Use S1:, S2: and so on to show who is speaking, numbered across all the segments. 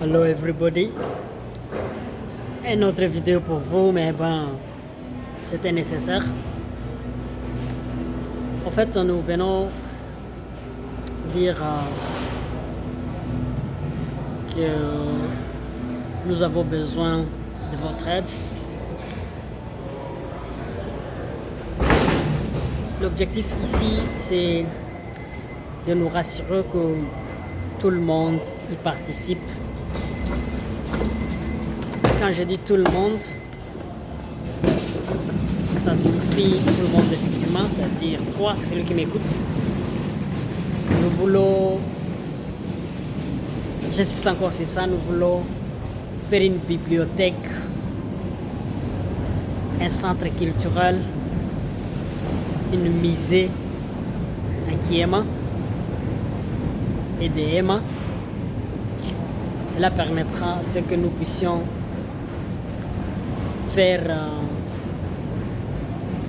S1: Hello everybody. Une autre vidéo pour vous, mais bon, c'était nécessaire. En fait, nous venons dire que nous avons besoin de votre aide. L'objectif ici, c'est de nous rassurer que tout le monde y participe. Quand je dis tout le monde, ça signifie tout le monde effectivement, c'est-à-dire toi, celui qui m'écoute. Nous voulons, j'insiste encore sur ça, nous voulons faire une bibliothèque, un centre culturel, une musée, un Kiema et des Ema. Cela permettra à ce que nous puissions faire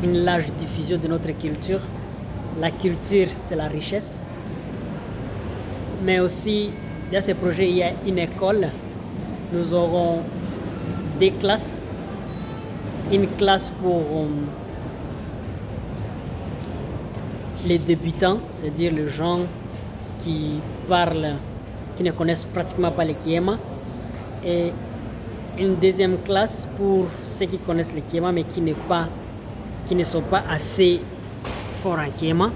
S1: une large diffusion de notre culture. La culture, c'est la richesse. Mais aussi, dans ce projet, il y a une école. Nous aurons des classes. Une classe pour les débutants, c'est-à-dire les gens qui parlent, qui ne connaissent pratiquement pas les Kiema. Et une deuxième classe pour ceux qui connaissent les Kiema mais qui ne sont pas assez forts en Kiema.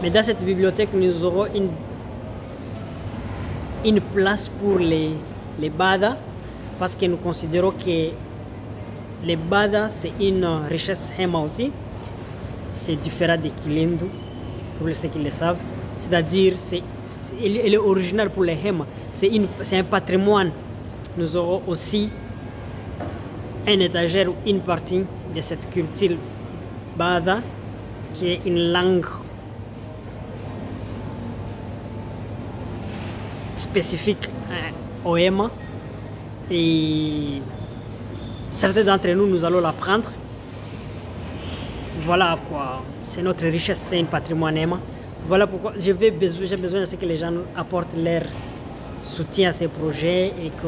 S1: Mais dans cette bibliothèque, nous aurons une place pour les Bada, parce que nous considérons que les Bada, c'est une richesse Hema aussi. C'est différent des Kilindu, pour ceux qui le savent. C'est-à-dire, elle est originale pour les Hema. C'est un patrimoine. Nous aurons aussi un étagère ou une partie de cette culture Bada, qui est une langue spécifique au Hema. Et certains d'entre nous allons l'apprendre. Voilà quoi, c'est notre richesse, c'est un patrimoine Hema. Voilà pourquoi j'ai besoin de ce que les gens apportent leur soutien à ces projets et que,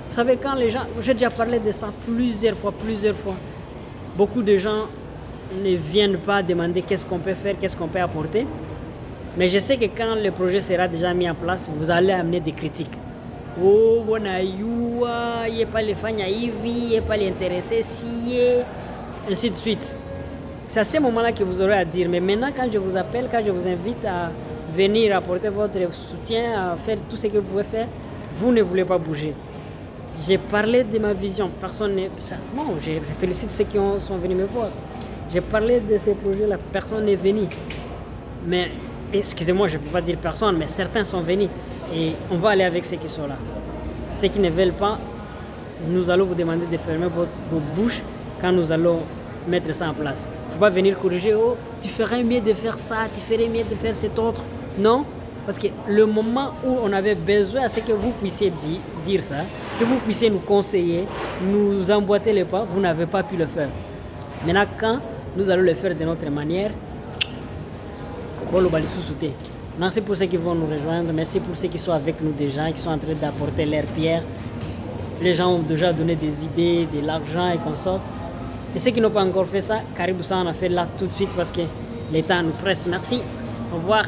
S1: vous savez, quand les gens, j'ai déjà parlé de ça plusieurs fois, beaucoup de gens ne viennent pas demander qu'est-ce qu'on peut faire, qu'est-ce qu'on peut apporter. Mais je sais que quand le projet sera déjà mis en place, vous allez amener des critiques. Oh, bon, il n'y a pas les fans, il n'y a pas les intéressés, ainsi de suite. C'est à ce moment-là que vous aurez à dire. Mais maintenant, quand je vous appelle, quand je vous invite à venir apporter votre soutien, à faire tout ce que vous pouvez faire, vous ne voulez pas bouger. J'ai parlé de ma vision. Personne n'est... Bon, je félicite ceux qui sont venus me voir. J'ai parlé de ces projets-là. Personne n'est venu. Mais, excusez-moi, je ne peux pas dire personne, mais certains sont venus. Et on va aller avec ceux qui sont là. Ceux qui ne veulent pas, nous allons vous demander de fermer vos bouches quand nous allons mettre ça en place. Il ne faut pas venir corriger, oh, tu ferais mieux de faire ça, tu ferais mieux de faire cet autre. Non, parce que le moment où on avait besoin, c'est que vous puissiez dire ça, que vous puissiez nous conseiller, nous emboîter les pas, vous n'avez pas pu le faire. Maintenant, quand nous allons le faire de notre manière, merci pour ceux qui vont nous rejoindre, merci pour ceux qui sont avec nous déjà, qui sont en train d'apporter leur pierre. Les gens ont déjà donné des idées, de l'argent et consorts. Et ceux qui n'ont pas encore fait ça, Caribou, ça on a fait là tout de suite parce que le temps nous presse. Merci, au revoir.